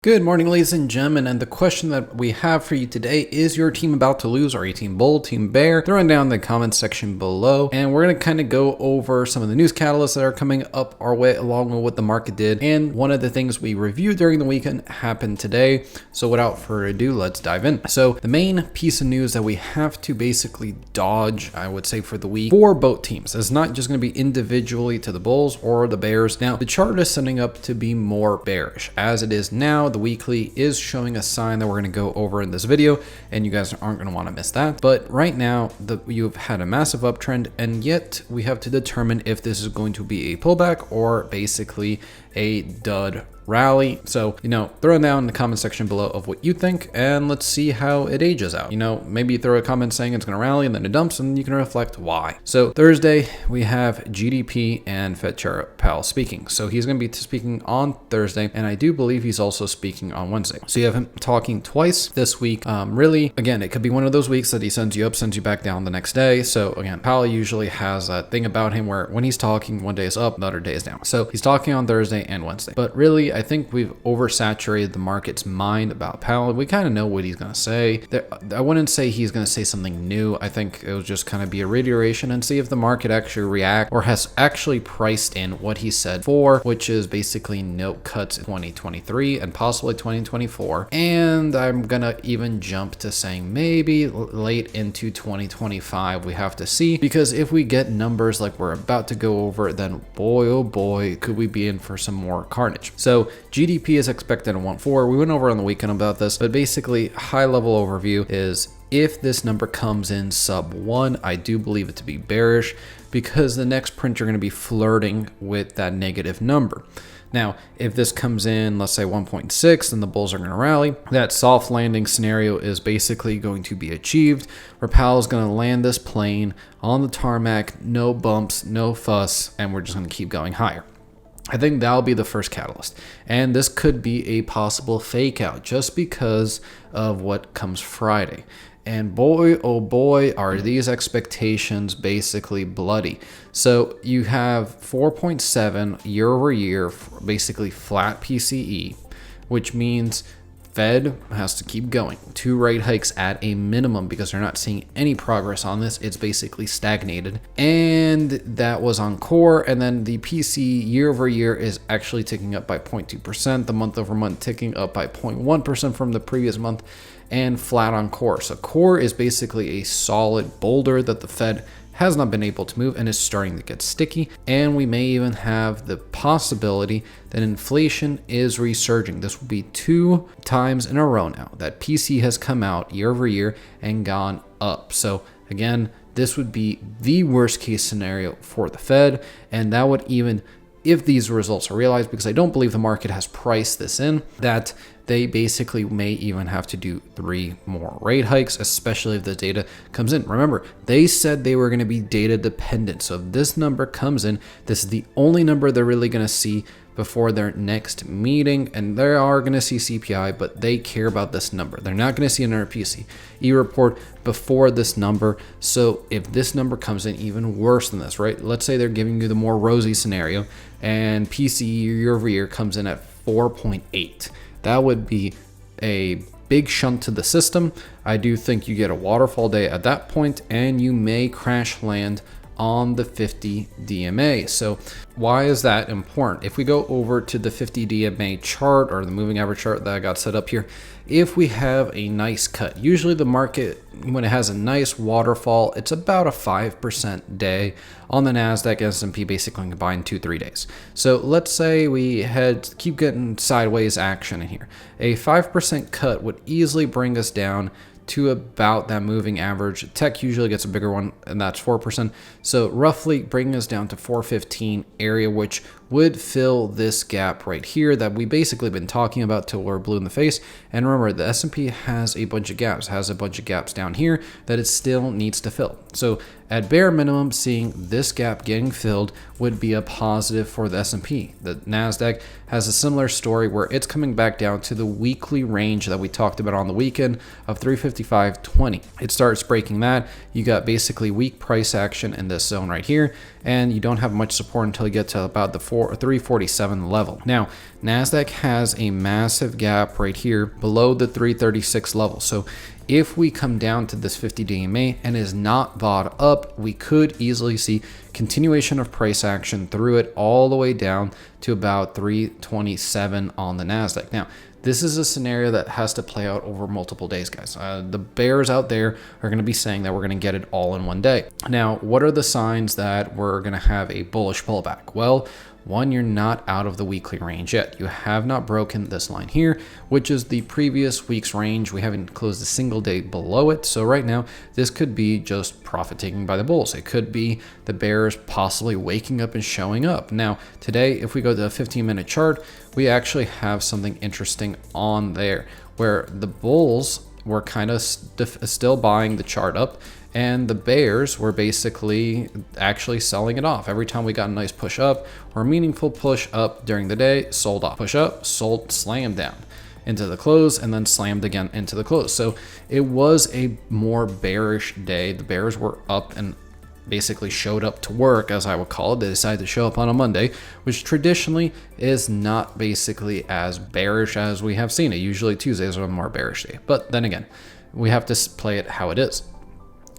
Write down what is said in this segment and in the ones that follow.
Good morning, ladies and gentlemen, and the question that we have for you today is: your team about to lose? Are you team bull, team bear? Throw it down in the comments section below, and we're going to kind of go over some of the news catalysts that are coming up our way along with what the market did. And one of the things we reviewed during the weekend happened today. So without further ado, let's dive in. So the main piece of news that we have to basically dodge, I would say, for the week for both teams, is not just going to be individually to the bulls or the bears. Now, the chart is setting up to be more bearish as it is now. The weekly is showing a sign that we're going to go over in this video, and you guys aren't going to want to miss that. But right now, you've had a massive uptrend, and yet we have to determine if this is going to be a pullback or basically a dud rally. So, throw it down in the comment section below of what you think, and let's see how it ages out. Maybe throw a comment saying it's going to rally and then it dumps, and you can reflect why. So Thursday, we have GDP and Fed Chair Powell speaking. So he's going to be speaking on Thursday, and I do believe he's also speaking on Wednesday. So you have him talking twice this week. Really, again, it could be one of those weeks that he sends you up, sends you back down the next day. So again, Powell usually has that thing about him where when he's talking, one day is up, the other day is down. So he's talking on Thursday and Wednesday. But really, I think we've oversaturated the market's mind about Powell. We kind of know what he's going to say. I wouldn't say he's going to say something new. I think it will just kind of be a reiteration and see if the market actually reacts or has actually priced in what he said for, which is basically note cuts in 2023 and possibly 2024. And I'm going to even jump to saying maybe late into 2025. We have to see, because if we get numbers like we're about to go over, then boy, oh boy, could we be in for some more carnage. So GDP is expected at 1.4. We went over on the weekend about this, but basically high level overview is if this number comes in sub 1, I do believe it to be bearish, because the next print you're going to be flirting with that negative number. Now, if this comes in, let's say 1.6, then the bulls are going to rally. That soft landing scenario is basically going to be achieved, where Powell's going to land this plane on the tarmac, no bumps, no fuss, and we're just going to keep going higher. I think that'll be the first catalyst. And this could be a possible fake out just because of what comes Friday. And boy, oh boy, are these expectations basically bloody. So you have 4.7 year over year, basically flat PCE, which means Fed has to keep going. 2 rate hikes at a minimum, because they're not seeing any progress on this. It's basically stagnated. And that was on core. And then the PC year over year is actually ticking up by 0.2%. The month over month ticking up by 0.1% from the previous month, and flat on core. So core is basically a solid boulder that the Fed has not been able to move and is starting to get sticky. And we may even have the possibility that inflation is resurging. This will be 2 times in a row now that PC has come out year over year and gone up. So again, this would be the worst case scenario for the Fed, and that would even, if these results are realized, because I don't believe the market has priced this in, that they basically may even have to do 3 more rate hikes, especially if the data comes in. Remember, they said they were going to be data dependent. So if this number comes in, this is the only number they're really going to see before their next meeting. And they are going to see CPI, but they care about this number. They're not going to see another PCE report before this number. So if this number comes in even worse than this, right? Let's say they're giving you the more rosy scenario and PCE year over year comes in at 4.8. That would be a big shunt to the system. I do think you get a waterfall day at that point, and you may crash land on the 50 DMA. So why is that important? If we go over to the 50 DMA chart, or the moving average chart that I got set up here, if we have a nice cut, usually the market, when it has a nice waterfall, it's about a 5% day on the NASDAQ, S&P, basically combined 2-3 days. So let's say we keep getting sideways action in here. A 5% cut would easily bring us down to about that moving average. Tech usually gets a bigger one, and that's 4%. So roughly bringing us down to 415 area, which would fill this gap right here that we basically been talking about till we're blue in the face. And remember, the S&P has a bunch of gaps, down here that it still needs to fill. So at bare minimum, seeing this gap getting filled would be a positive for the S&P. The NASDAQ has a similar story where it's coming back down to the weekly range that we talked about on the weekend of 355.20. It starts breaking that. You got basically weak price action in this zone right here, and you don't have much support until you get to about the 4 347 level. Now, NASDAQ has a massive gap right here below the 336 level. So if we come down to this 50-day EMA and is not bought up, we could easily see continuation of price action through it all the way down to about 327 on the NASDAQ. Now, this is a scenario that has to play out over multiple days, guys. The bears out there are going to be saying that we're going to get it all in one day. Now, what are the signs that we're going to have a bullish pullback? Well, one, you're not out of the weekly range yet. You have not broken this line here, which is the previous week's range. We haven't closed a single day below it. So right now, this could be just profit taking by the bulls. It could be the bears possibly waking up and showing up. Now, today, if we go to a 15-minute chart, we actually have something interesting on there where the bulls were kind of still buying the chart up, and the bears were basically actually selling it off. Every time we got a nice push up or a meaningful push up during the day, sold off. Push up, sold, slammed down into the close, and then slammed again into the close. So it was a more bearish day. The bears were up and basically showed up to work, as I would call it. They decided to show up on a Monday, which traditionally is not basically as bearish as we have seen it. Usually Tuesdays are a more bearish day. But then again, we have to play it how it is.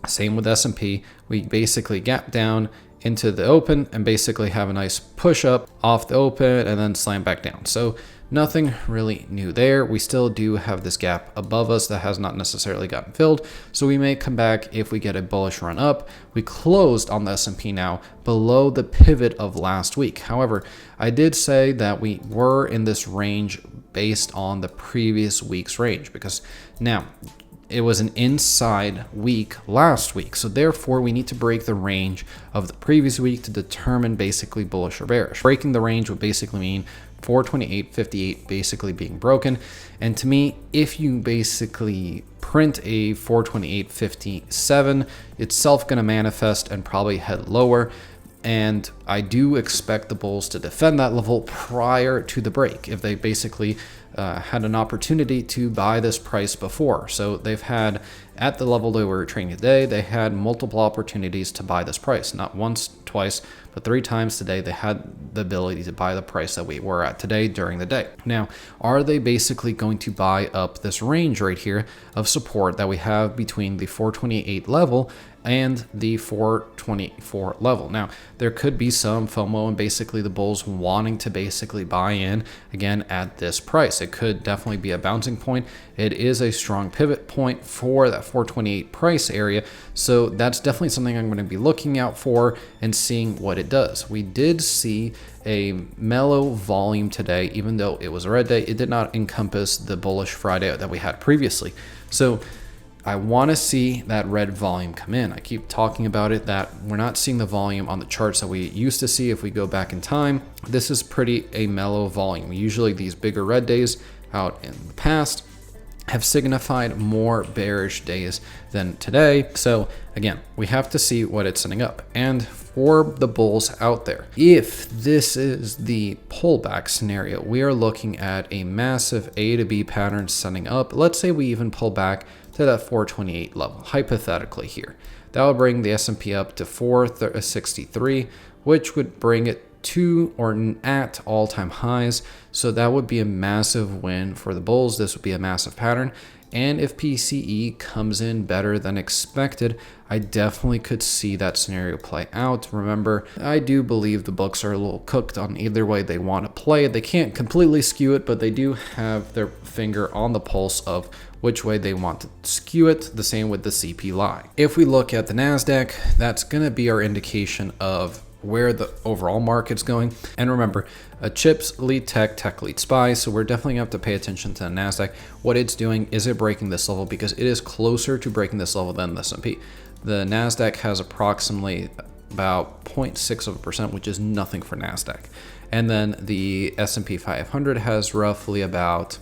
Same with S&P. We basically gap down into the open and basically have a nice push up off the open and then slam back down. So nothing really new there. We still do have this gap above us that has not necessarily gotten filled. So we may come back if we get a bullish run up. We closed on the S&P now below the pivot of last week. However, I did say that we were in this range based on the previous week's range, because now it was an inside week last week. So therefore we need to break the range of the previous week to determine basically bullish or bearish. Breaking the range would basically mean 428.58 basically being broken. And to me, if you basically print a 428.57, it's self going to manifest and probably head lower. And I do expect the bulls to defend that level prior to the break if they basically had an opportunity to buy this price before. So they've had, at the level they were trading today, they had multiple opportunities to buy this price. Not once, twice, but 3 times today they had the ability to buy the price that we were at today during the day. Now, are they basically going to buy up this range right here of support that we have between the 428 level and the 424 level? Now, there could be some FOMO and basically the bulls wanting to basically buy in again at this price. It could definitely be a bouncing point. It is a strong pivot point for that 428 price area. So that's definitely something I'm going to be looking out for and seeing what it does. We did see a mellow volume today, even though it was a red day. It did not encompass the bullish Friday that we had previously. So I want to see that red volume come in. I keep talking about it, that we're not seeing the volume on the charts that we used to see if we go back in time. This is pretty a mellow volume. Usually these bigger red days out in the past have signified more bearish days than today. So again, we have to see what it's setting up. And for the bulls out there, if this is the pullback scenario, we are looking at a massive A to B pattern setting up. Let's say we even pull back to that 428 level, hypothetically here. That will bring the S&P up to 463, which would bring it to or at all-time highs. So that would be a massive win for the bulls. This would be a massive pattern. And if PCE comes in better than expected, I definitely could see that scenario play out. Remember, I do believe the books are a little cooked on either way they want to play it. They can't completely skew it, but they do have their finger on the pulse of which way they want to skew it. The same with the CPI. If we look at the NASDAQ, that's going to be our indication of where the overall market's going. And remember, chips lead tech, tech lead SPY. So we're definitely gonna have to pay attention to the NASDAQ. What it's doing, is it breaking this level? Because it is closer to breaking this level than the S&P. The NASDAQ has approximately about 0.6%, which is nothing for NASDAQ. And then the S&P 500 has roughly about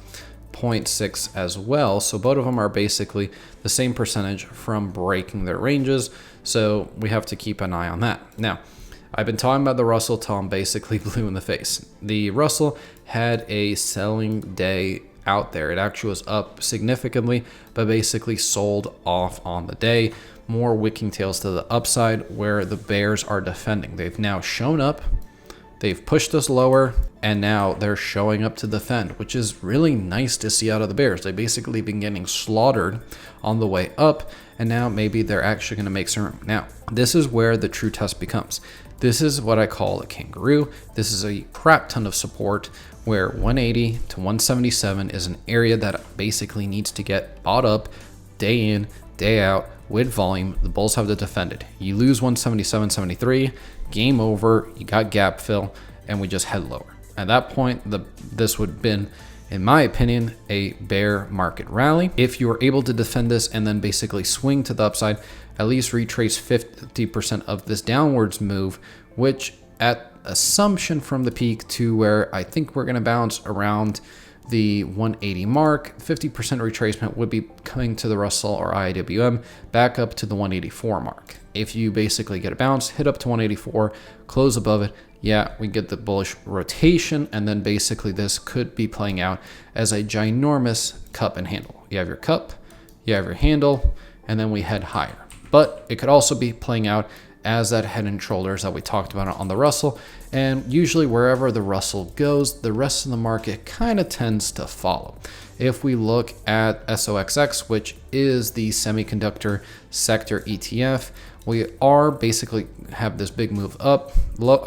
0.6 as well. So both of them are basically the same percentage from breaking their ranges. So we have to keep an eye on that. Now, I've been talking about the Russell till I'm basically blue in the face. The Russell had a selling day out there. It actually was up significantly, but basically sold off on the day. More wicking tails to the upside where the bears are defending. They've now shown up They've pushed us lower, and now they're showing up to defend, which is really nice to see out of the bears. They've basically been getting slaughtered on the way up, and now maybe they're actually going to make some room. Now, this is where the true test becomes. This is what I call a kangaroo. This is a crap ton of support where 180 to 177 is an area that basically needs to get bought up day in, day out with volume. The bulls have to defend it. You lose 177.73, game over, you got gap fill, and we just head lower. At that point, this would have been, in my opinion, a bear market rally. If you were able to defend this and then basically swing to the upside, at least retrace 50% of this downwards move, which at assumption from the peak to where I think we're going to bounce around the 180 mark, 50% retracement would be coming to the Russell or IWM back up to the 184 mark. If you basically get a bounce, hit up to 184, close above it, yeah, we get the bullish rotation, and then basically this could be playing out as a ginormous cup and handle. You have your cup, you have your handle, and then we head higher. But it could also be playing out as that head and shoulders that we talked about on the Russell. And usually wherever the Russell goes, the rest of the market kind of tends to follow. If we look at SOXX, which is the semiconductor sector ETF, we are basically have this big move up,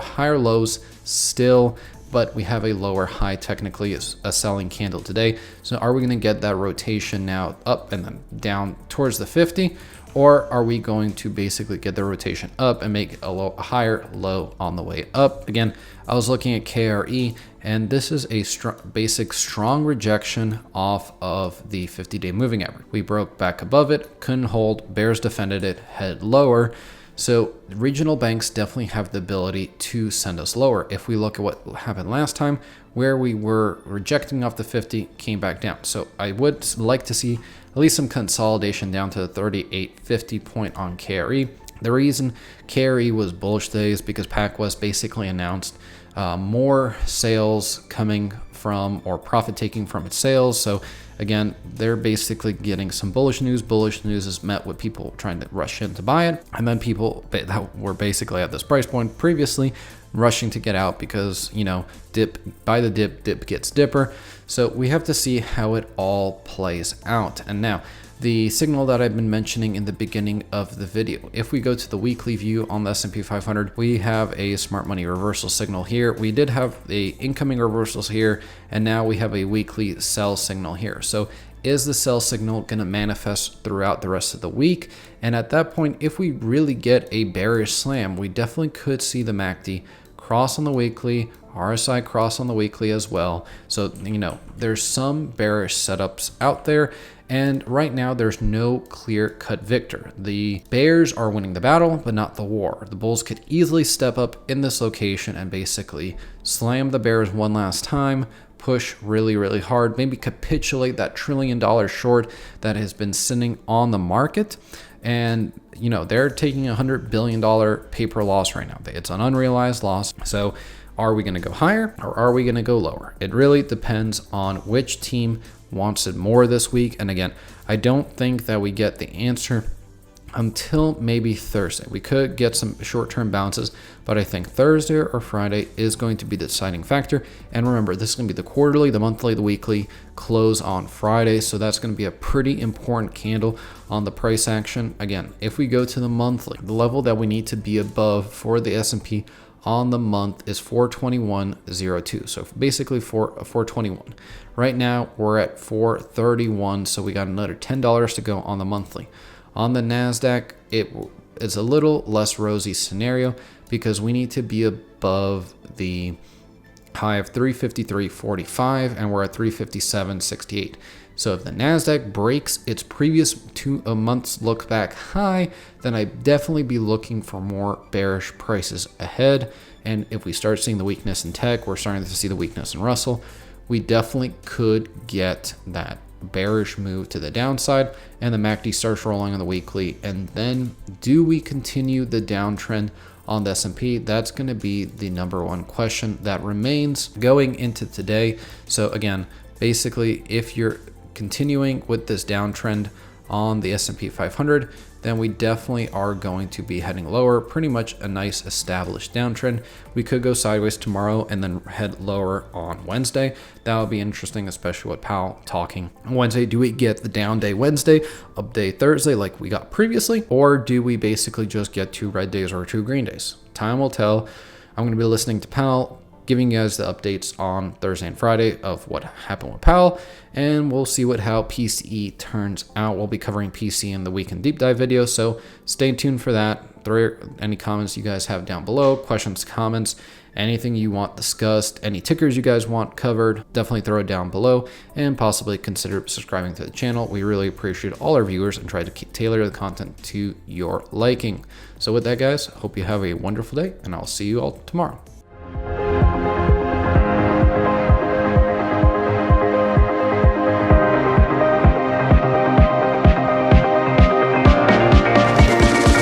higher lows still, but we have a lower high, technically a selling candle today. So are we going to get that rotation now up and then down towards the 50? Or are we going to basically get the rotation up and make a higher low on the way up? Again, I was looking at KRE, and this is a strong rejection off of the 50-day moving average. We broke back above it, couldn't hold, bears defended it, head lower. So regional banks definitely have the ability to send us lower. If we look at what happened last time, where we were rejecting off the 50, came back down. So I would like to see at least some consolidation down to the 38.50 point on KRE. The reason KRE was bullish today is because PacWest basically announced more sales coming from, or profit taking from its sales. So again, they're basically getting some bullish news. Bullish news is met with people trying to rush in to buy it, and then people that were basically at this price point previously rushing to get out because, you know, buy the dip gets dipper. So we have to see how it all plays out. And now the signal that I've been mentioning in the beginning of the video, if we go to the weekly view on the S&P 500, we have a smart money reversal signal here. We did have the incoming reversals here, and now we have a weekly sell signal here. So is the sell signal going to manifest throughout the rest of the week? And at that point, if we really get a bearish slam, we definitely could see the MACD cross on the weekly, RSI cross on the weekly as well. So, you know, there's some bearish setups out there, and right now there's no clear-cut victor. The bears are winning the battle, but not the war. The bulls could easily step up in this location and basically slam the bears one last time, push really, really hard, maybe capitulate that $1 trillion short that has been sitting on the market. And, you know, they're taking a $100 billion paper loss right now. It's an unrealized loss. So are we going to go higher or are we going to go lower? It really depends on which team wants it more this week. And again, I don't think that we get the answer until maybe Thursday. We could get some short-term bounces, but I think Thursday or Friday is going to be the deciding factor. And remember, this is going to be the quarterly, the monthly, the weekly close on Friday. So that's going to be a pretty important candle on the price action. Again, if we go to the monthly, the level that we need to be above for the S&P on the month is 421.02. So basically 421. Right now we're at 431. So we got another $10 to go on the monthly. On the NASDAQ, it's a little less rosy scenario because we need to be above the high of 353.45 and we're at 357.68. So if the NASDAQ breaks its previous 2 months look back high, then I'd definitely be looking for more bearish prices ahead. And if we start seeing the weakness in tech, we're starting to see the weakness in Russell, we definitely could get that bearish move to the downside and the MACD starts rolling on the weekly. And then do we continue the downtrend on the S&P? That's going to be the number one question that remains going into today. So again, basically, if you're continuing with this downtrend on the S&P 500, then we definitely are going to be heading lower. Pretty much a nice established downtrend. We could go sideways tomorrow and then head lower on Wednesday. That would be interesting, especially with Powell talking on Wednesday. Do we get the down day Wednesday, up day Thursday like we got previously? Or do we basically just get 2 red days or 2 green days? Time will tell. I'm going to be listening to Powell, giving you guys the updates on Thursday and Friday of what happened with Powell, and we'll see how PCE turns out. We'll be covering PCE in the weekend deep dive video, so stay tuned for that. Throw any comments you guys have down below, questions, comments, anything you want discussed, any tickers you guys want covered, definitely throw it down below, and possibly consider subscribing to the channel. We really appreciate all our viewers and try to tailor the content to your liking. So with that, guys, hope you have a wonderful day, and I'll see you all tomorrow.